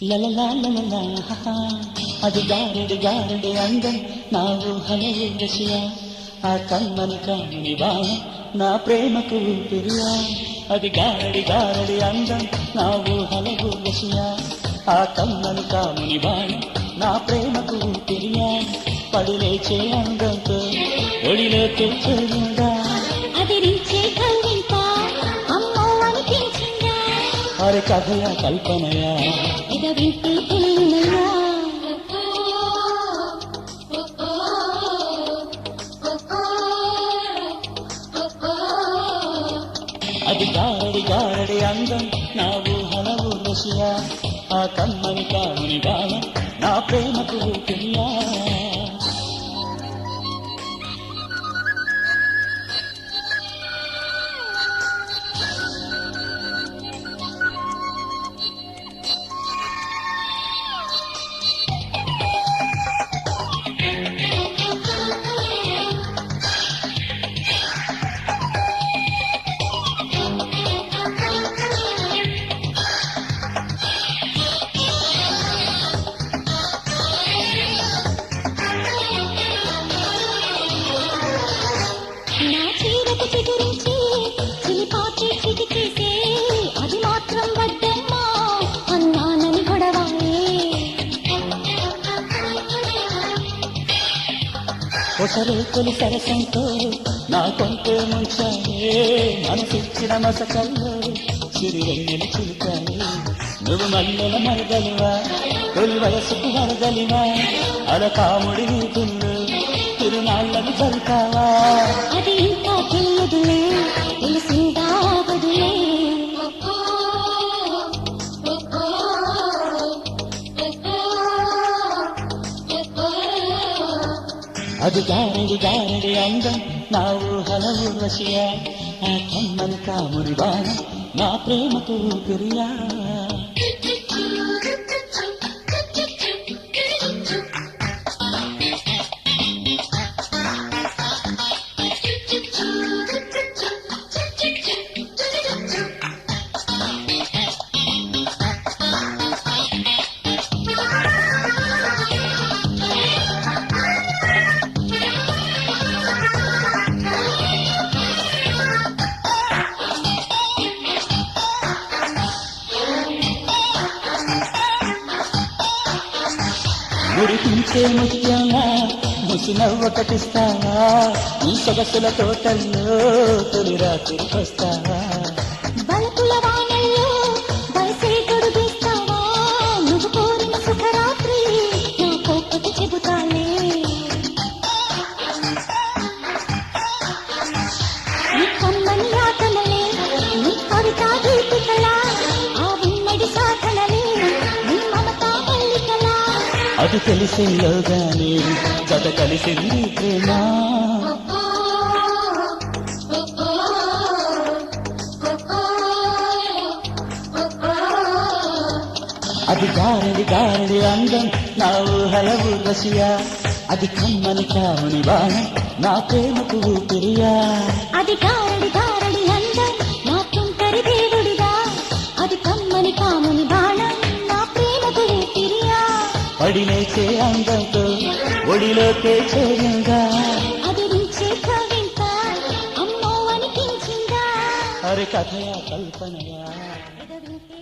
లలలా అది గారడి గారడి అందం నా ఊహనే విషయ ఆ కమ్మని కాని బాణ నా ప్రేమకు ఊపిరియా అది గారడి గారడి అందం నా ఊహనే విషయ ఆ కమ్మని కాని బాణ నా ప్రేమకు ఊపిరియా పడిలేచే అందంతో ఒడిలోకి చేరిందా అదిరించే కవింత అమ్మో అనిపించిందా అరే కథయా కల్పనయా ఇద వింటే తెలియనయ్యా అది గారడి గారడి అందం నా ఊహల ఊర్వశియా ఆ కమ్మని కాముని బాణ నా ప్రేమకు ఊపిరియా నా చీరకు చిగురించి చిలిపాటి చిటికేసే అది మాత్రం వద్దమ్మా అన్నానని గొడవాయే ఒసరే తొలి సరసంతో నా కొంటే ముంచాయే మనసిచ్చిన మసకల్లో సిరివెన్నెలు చిలుకాయే నువ్వు మల్లెల మరదలివా తొలి వయసుకు వరదలివా అల కాముడి వీధుల్లో తిరునాళ్ళని జరుతావా అది ఇంకా తెలియదులే తెలిసిందా వదిలే అది గారడి గారడి అందం నా ఊహల ఊర్వశియా ఆ కమ్మని కాముని బాణ నా ప్రేమకు ఊపిరియా మురిపించే ముత్యంగా ముసినవ్వకటిస్తావా ఈ సొగసుల తోటల్లో తొలి రాత్రికొస్తావా బలపుల వానల్లో వయసే గొడుగేస్తావా నువ్వు కోరిన సుఖరాత్రి నా కోపటి చెబుతానే నీ కమ్మని ఆటలలే నీ కవితా గీతికలా ఆ ఉమ్మడి సాధనలే నీ మమతా మల్లికలా అది తెలిసేలోగానే జత కలిసింది ప్రేమ అది గారడి గారడి అందం నా ఊహల ఊర్వశియా అది కమ్మని కాముని బాణ నా ప్రేమకు ఊపిరియా అది గారడి గారడి అందం నా తుంటరి దేవుడిగా అది కమ్మని కాముని బాణం నా ప్రేమకు ఊపిరియా పడిలేచే అందంతో ఒడిలోకే చేరిందా అదిరించే కవింత అమ్మో అనిపించిందా అరే కథయా కల్పనయా ఇద వింటే